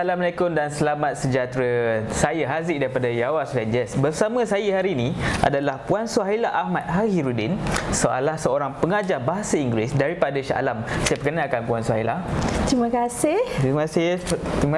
Assalamualaikum dan selamat sejahtera. Saya Haziq daripada Yawas Rangers. Bersama saya hari ini adalah Puan Suhaila Ahmad Hahiruddin, seorang pengajar bahasa Inggeris daripada Shah Alam. Saya perkenalkan Puan Suhaila. Terima kasih. Terima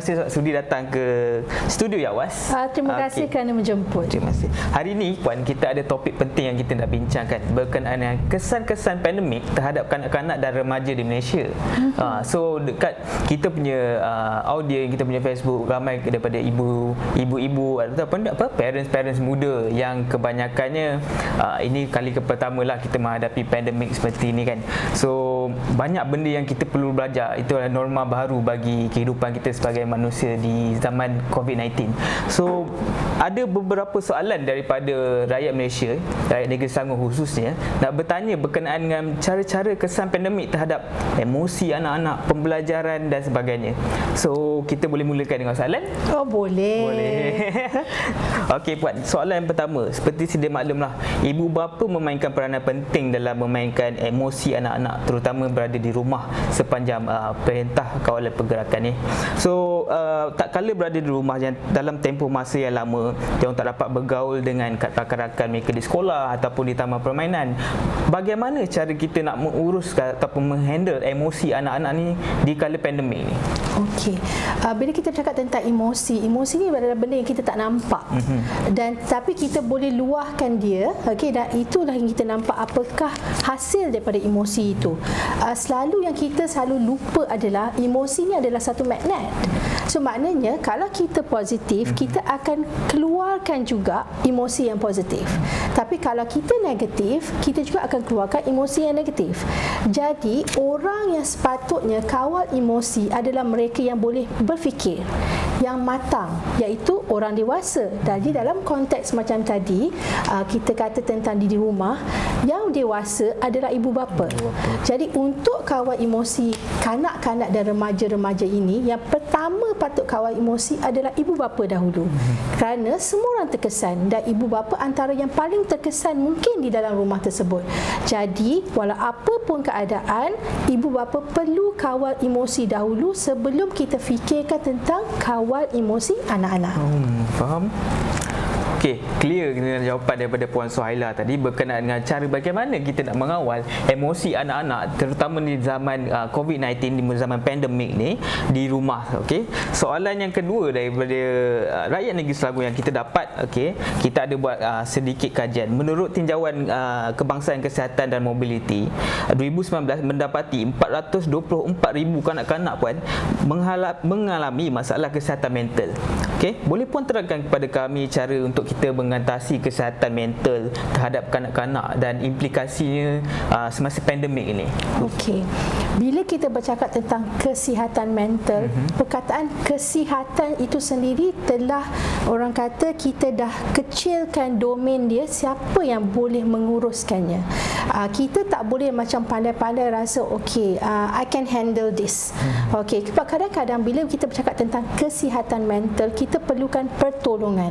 kasih sudi datang ke studio Yawas. Terima kasih kerana menjemput. Terima kasih. Hari ini Puan, kita ada topik penting yang kita nak bincangkan berkenaan dengan kesan-kesan pandemik terhadap kanak-kanak dan remaja di Malaysia. So dekat kita punya audiens, kita punya Facebook, ramai daripada ibu-ibu ataupun parents muda yang kebanyakannya ini kali pertama lah kita menghadapi pandemik seperti ini kan. So banyak benda yang kita perlu belajar. Itu adalah norma baru bagi kehidupan kita sebagai manusia di zaman COVID-19. So ada beberapa soalan daripada rakyat Malaysia, rakyat Negeri Selangor khususnya, nak bertanya berkenaan dengan cara-cara kesan pandemik terhadap emosi anak-anak, pembelajaran dan sebagainya. So kita boleh mulakan dengan soalan? Oh, boleh. Okey Puan, soalan yang pertama, seperti sedia maklumlah, ibu bapa memainkan peranan penting dalam memainkan emosi anak-anak, terutama berada di rumah sepanjang perintah kawalan pergerakan ni. So tak kala berada di rumah yang dalam tempoh masa yang lama, dia tak dapat bergaul dengan rakan-rakan mereka di sekolah ataupun di taman permainan. Bagaimana cara kita nak menguruskan ataupun menghandle emosi anak-anak ni di kala pandemik ni? Okey. Bila kita cakap tentang emosi ni adalah benda yang kita tak nampak. Dan tapi kita boleh luahkan dia, okey, dan itulah yang kita nampak apakah hasil daripada emosi itu. Selalu yang kita selalu lupa adalah emosi ni adalah satu magnet. So maknanya kalau kita positif, kita akan keluarkan juga emosi yang positif. Tapi kalau kita negatif, kita juga akan keluarkan emosi yang negatif. Jadi orang yang sepatutnya kawal emosi adalah mereka yang boleh berfikir, yang matang, iaitu orang dewasa. Jadi dalam konteks macam tadi, kita kata tentang di rumah, yang dewasa adalah ibu bapa. Jadi untuk kawal emosi kanak-kanak dan remaja-remaja ini, yang pertama patut kawal emosi adalah ibu bapa dahulu. Kerana semua orang terkesan dan ibu bapa antara yang paling terkesan mungkin di dalam rumah tersebut. Jadi walau apa pun keadaan, ibu bapa perlu kawal emosi dahulu sebelum kita fikirkan tentang kawal emosi anak-anak. Faham? Okey, clear dengan jawapan daripada Puan Suhaila tadi berkenaan dengan cara bagaimana kita nak mengawal emosi anak-anak terutama di zaman COVID-19, di zaman pandemik ni di rumah. Okey. Soalan yang kedua daripada rakyat Negeri Selangor yang kita dapat, okey, kita ada buat sedikit kajian. Menurut tinjauan Kebangsaan Kesihatan dan Mobiliti 2019 mendapati 424,000 kanak-kanak Puan mengalami masalah kesihatan mental. Okey, boleh Puan terangkan kepada kami cara untuk kita mengatasi kesihatan mental terhadap kanak-kanak dan implikasinya semasa pandemik ini? Okey. Bila kita bercakap tentang kesihatan mental, perkataan kesihatan itu sendiri telah orang kata kita dah kecilkan domain dia, siapa yang boleh menguruskannya. Kita tak boleh macam pandai-pandai rasa okey, I can handle this. Okey, sebab kadang-kadang bila kita bercakap tentang kesihatan mental, kita perlukan pertolongan.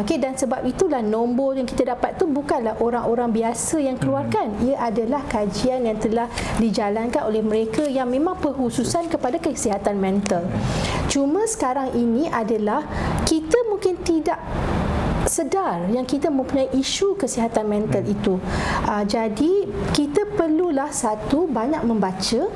Okey, dan sebab itulah nombor yang kita dapat tu bukanlah orang-orang biasa yang keluarkan. Ia adalah kajian yang telah dijalankan oleh mereka yang memang berkhususan kepada kesihatan mental. Cuma sekarang ini adalah kita mungkin tidak sedar yang kita mempunyai isu kesihatan mental itu. Jadi kita perlulah satu, banyak membaca,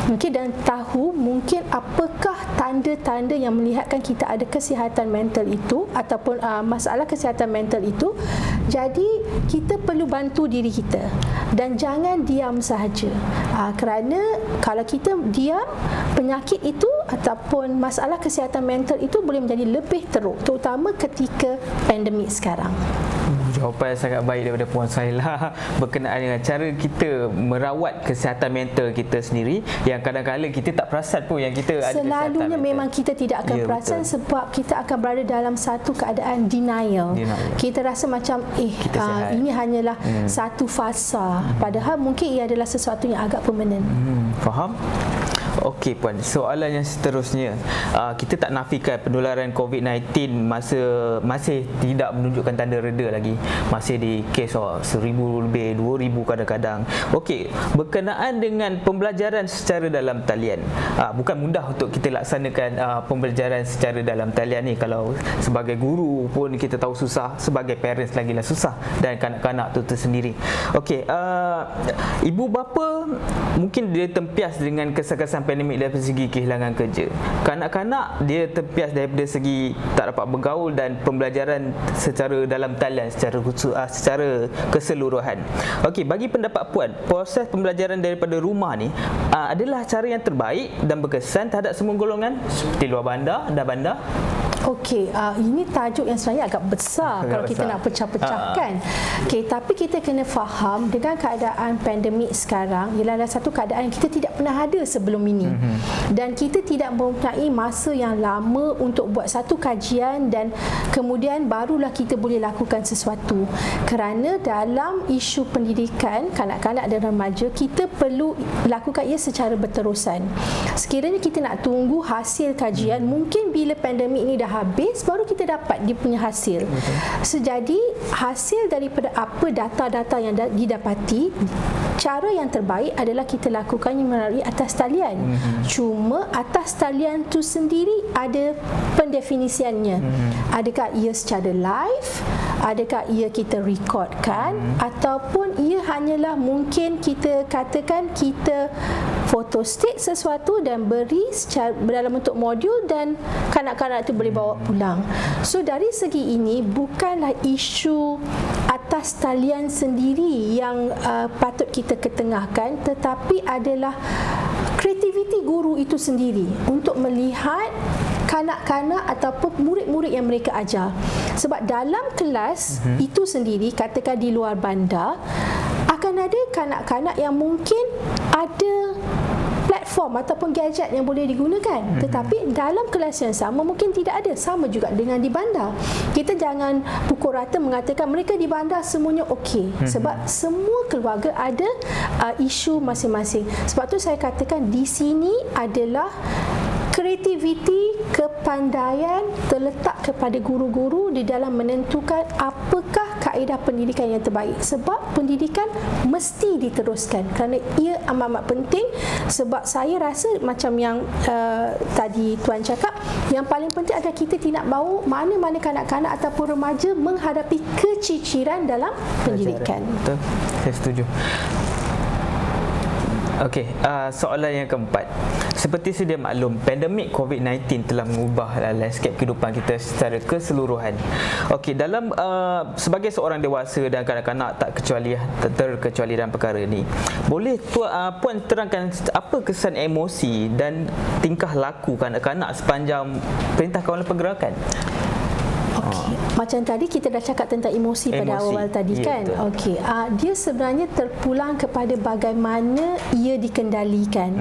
okay, dan tahu mungkin apakah tanda-tanda yang melihatkan kita ada kesihatan mental itu ataupun masalah kesihatan mental itu. Jadi kita perlu bantu diri kita dan jangan diam sahaja. Kerana kalau kita diam, penyakit itu ataupun masalah kesihatan mental itu boleh menjadi lebih teruk, terutama ketika pandemik sekarang. Jawapan sangat baik daripada Puan Suhaila berkenaan dengan cara kita merawat kesihatan mental kita sendiri yang kadang-kadang kita tak perasan pun yang kita ada kesihatan mental. Selalunya memang kita tidak akan perasan, betul. Sebab kita akan berada dalam satu keadaan denial. Kita rasa macam ini hanyalah satu fasa, padahal mungkin ia adalah sesuatu yang agak permanen. Faham? Okey Puan, soalan yang seterusnya, kita tak nafikan penularan COVID-19 masih tidak menunjukkan tanda reda lagi, masih di kes 1,000 lebih, 2,000 kadang-kadang. Okey, berkenaan dengan pembelajaran secara dalam talian, bukan mudah untuk kita laksanakan pembelajaran secara dalam talian ni. Kalau sebagai guru pun kita tahu susah, sebagai parents lagilah susah, dan kanak-kanak tu tersendiri. Okey, ibu bapa mungkin dia tempias dengan kesan-kesan pandemik dari segi kehilangan kerja. Kanak-kanak dia tempias daripada segi tak dapat bergaul dan pembelajaran secara dalam talian secara keseluruhan. Okey, bagi pendapat Puan, proses pembelajaran daripada rumah ni adalah cara yang terbaik dan berkesan terhadap semua golongan seperti luar bandar dan bandar? Okey, ini tajuk yang sebenarnya agak besar kalau kita nak pecah-pecahkan. Okey, tapi kita kena faham dengan keadaan pandemik sekarang ialah satu keadaan yang kita tidak pernah ada sebelum ini. Dan kita tidak mempunyai masa yang lama untuk buat satu kajian dan kemudian barulah kita boleh lakukan sesuatu. Kerana dalam isu pendidikan kanak-kanak dan remaja, kita perlu lakukan ia secara berterusan. Sekiranya kita nak tunggu hasil kajian, mungkin bila pandemik ini dah habis baru kita dapat dia punya hasil. Jadi hasil daripada apa data-data yang didapati, cara yang terbaik adalah kita lakukannya melalui atas talian. Cuma atas talian tu sendiri ada pendefinisiannya. Adakah ia secara live, adakah ia kita rekodkan, ataupun ia hanyalah mungkin kita katakan kita photostate sesuatu dan beri secara dalam bentuk modul dan kanak-kanak itu boleh bawa pulang. So dari segi ini bukanlah isu atas talian sendiri yang patut kita ketengahkan, tetapi adalah kreativiti guru itu sendiri untuk melihat kanak-kanak ataupun murid-murid yang mereka ajar. Sebab dalam kelas itu sendiri, katakan di luar bandar, akan ada kanak-kanak yang mungkin ada platform ataupun gadget yang boleh digunakan, tetapi dalam kelas yang sama mungkin tidak ada. Sama juga dengan di bandar. Kita jangan pukul rata mengatakan mereka di bandar semuanya okey, sebab semua keluarga ada isu masing-masing. Sebab tu saya katakan di sini adalah kreativiti, kepandaian terletak kepada guru-guru di dalam menentukan apakah kaedah pendidikan yang terbaik. Sebab pendidikan mesti diteruskan kerana ia amat-amat penting. Sebab saya rasa macam yang tadi Tuan cakap, yang paling penting adalah kita tidak mahu mana-mana kanak-kanak ataupun remaja menghadapi keciciran dalam pendidikan. Betul, saya setuju. Okey, soalan yang keempat. Seperti sedia maklum, pandemik COVID-19 telah mengubah landscape kehidupan kita secara keseluruhan. Okey, dalam sebagai seorang dewasa dan kanak-kanak tak terkecuali dalam perkara ini, boleh Puan terangkan apa kesan emosi dan tingkah laku kanak-kanak sepanjang Perintah Kawalan Pergerakan? Macam tadi kita dah cakap tentang emosi pada awal tadi, kan? Okey, dia sebenarnya terpulang kepada bagaimana ia dikendalikan.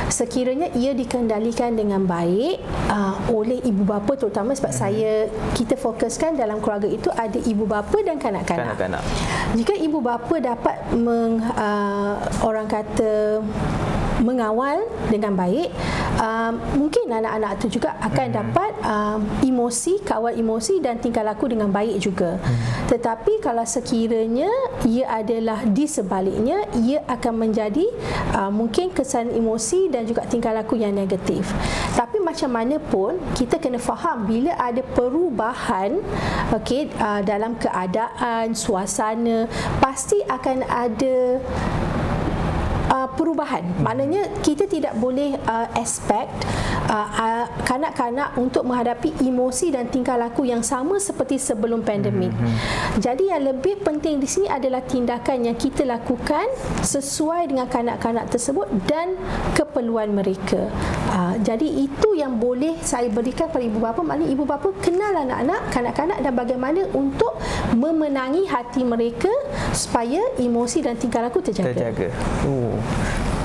Sekiranya ia dikendalikan dengan baik oleh ibu bapa terutama, sebab kita fokuskan dalam keluarga itu ada ibu bapa dan kanak-kanak. Jika ibu bapa dapat orang kata mengawal dengan baik, mungkin anak-anak itu juga akan dapat kawal emosi dan tingkah laku dengan baik juga. Tetapi kalau sekiranya ia adalah di sebaliknya, ia akan menjadi mungkin kesan emosi dan juga tingkah laku yang negatif. Tapi macam mana pun kita kena faham bila ada perubahan dalam keadaan, suasana, pasti akan ada perubahan. Maknanya kita tidak boleh expect kanak-kanak untuk menghadapi emosi dan tingkah laku yang sama seperti sebelum pandemik. Jadi yang lebih penting di sini adalah tindakan yang kita lakukan sesuai dengan kanak-kanak tersebut dan keperluan mereka. Jadi itu yang boleh saya berikan kepada ibu bapa. Maknanya ibu bapa kenal anak-anak, kanak-kanak dan bagaimana untuk memenangi hati mereka supaya emosi dan tingkah laku terjaga.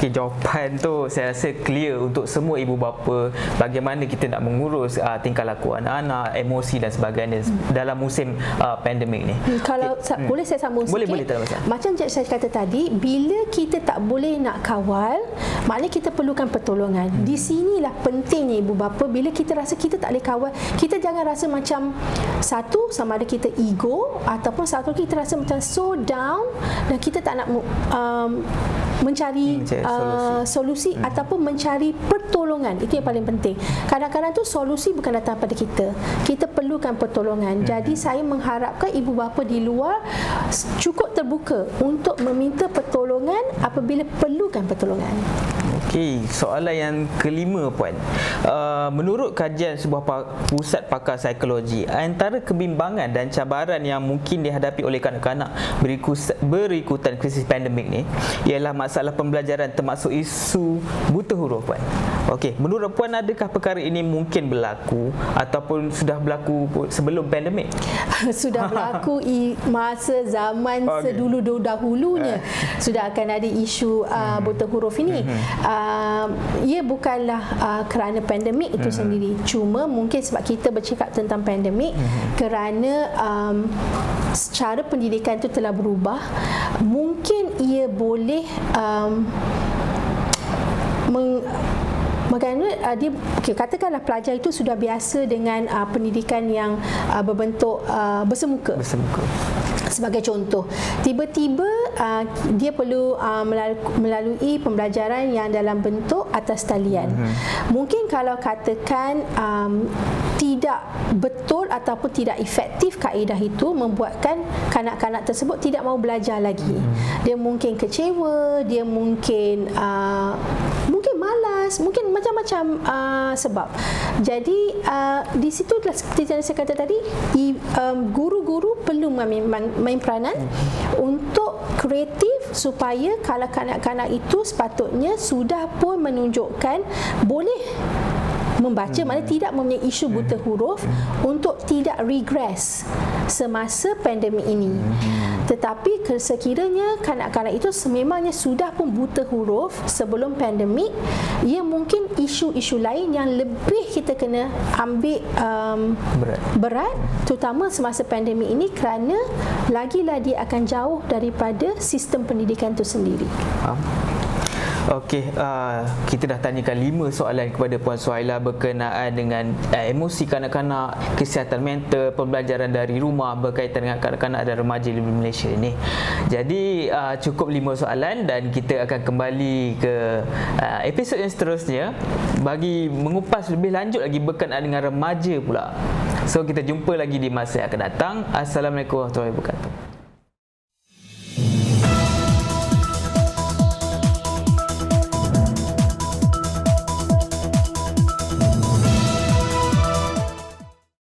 Okey, jawapan tu saya rasa clear untuk semua ibu bapa, bagaimana kita nak mengurus tingkah laku anak-anak, emosi dan sebagainya dalam musim pandemik ni. Kalau boleh saya sambung sikit. Boleh, tak ada masalah. Macam saya kata tadi, bila kita tak boleh nak kawal, maknanya kita perlukan pertolongan. Di sinilah pentingnya ibu bapa, bila kita rasa kita tak boleh kawal, kita jangan rasa macam satu sama ada kita ego, ataupun satu kita rasa macam so down dan kita tak nak mencari solusi ataupun mencari pertolongan. Itu yang paling penting. Kadang-kadang tu solusi bukan datang pada kita. Kita perlukan pertolongan. Jadi saya mengharapkan ibu bapa di luar cukup terbuka untuk meminta pertolongan apabila perlukan pertolongan. Okey, soalan yang kelima, Puan. Menurut kajian sebuah pusat pakar psikologi, antara kebimbangan dan cabaran yang mungkin dihadapi oleh kanak-kanak berikutan krisis pandemik ni ialah masalah pembelajaran, termasuk isu buta huruf, Puan. Okey, menurut Puan, adakah perkara ini mungkin berlaku ataupun sudah berlaku sebelum pandemik? Sudah berlaku masa zaman sedulu dahulunya sudah akan ada isu buta huruf ini. Ia bukanlah kerana pandemik itu sendiri, cuma mungkin sebab kita bercakap tentang pandemik, kerana cara pendidikan itu telah berubah, mungkin ia boleh dia katakanlah pelajar itu sudah biasa dengan pendidikan yang berbentuk bersemuka. Sebagai contoh, tiba-tiba dia perlu melalui pembelajaran yang dalam bentuk atas talian. Mungkin kalau katakan tidak betul ataupun tidak efektif kaedah itu, membuatkan kanak-kanak tersebut tidak mahu belajar lagi. Dia mungkin kecewa, dia mungkin malas, mungkin macam-macam sebab. Jadi di situ seperti yang saya kata tadi, guru-guru perlu main peranan untuk kreatif, supaya kalau kanak-kanak itu sepatutnya sudah pun menunjukkan boleh membaca, maknanya tidak mempunyai isu buta huruf, untuk tidak regress semasa pandemik ini. Tetapi sekiranya kanak-kanak itu sememangnya sudah pun buta huruf sebelum pandemik, ia mungkin isu-isu lain yang lebih kita kena ambil berat, terutama semasa pandemik ini, kerana lagilah dia akan jauh daripada sistem pendidikan itu sendiri. Okey, kita dah tanyakan 5 soalan kepada Puan Suhaila berkenaan dengan emosi kanak-kanak, kesihatan mental, pembelajaran dari rumah berkaitan dengan kanak-kanak dan remaja di Malaysia ni. Jadi cukup 5 soalan dan kita akan kembali ke episod yang seterusnya bagi mengupas lebih lanjut lagi berkenaan dengan remaja pula. So kita jumpa lagi di masa yang akan datang. Assalamualaikum warahmatullahi wabarakatuh.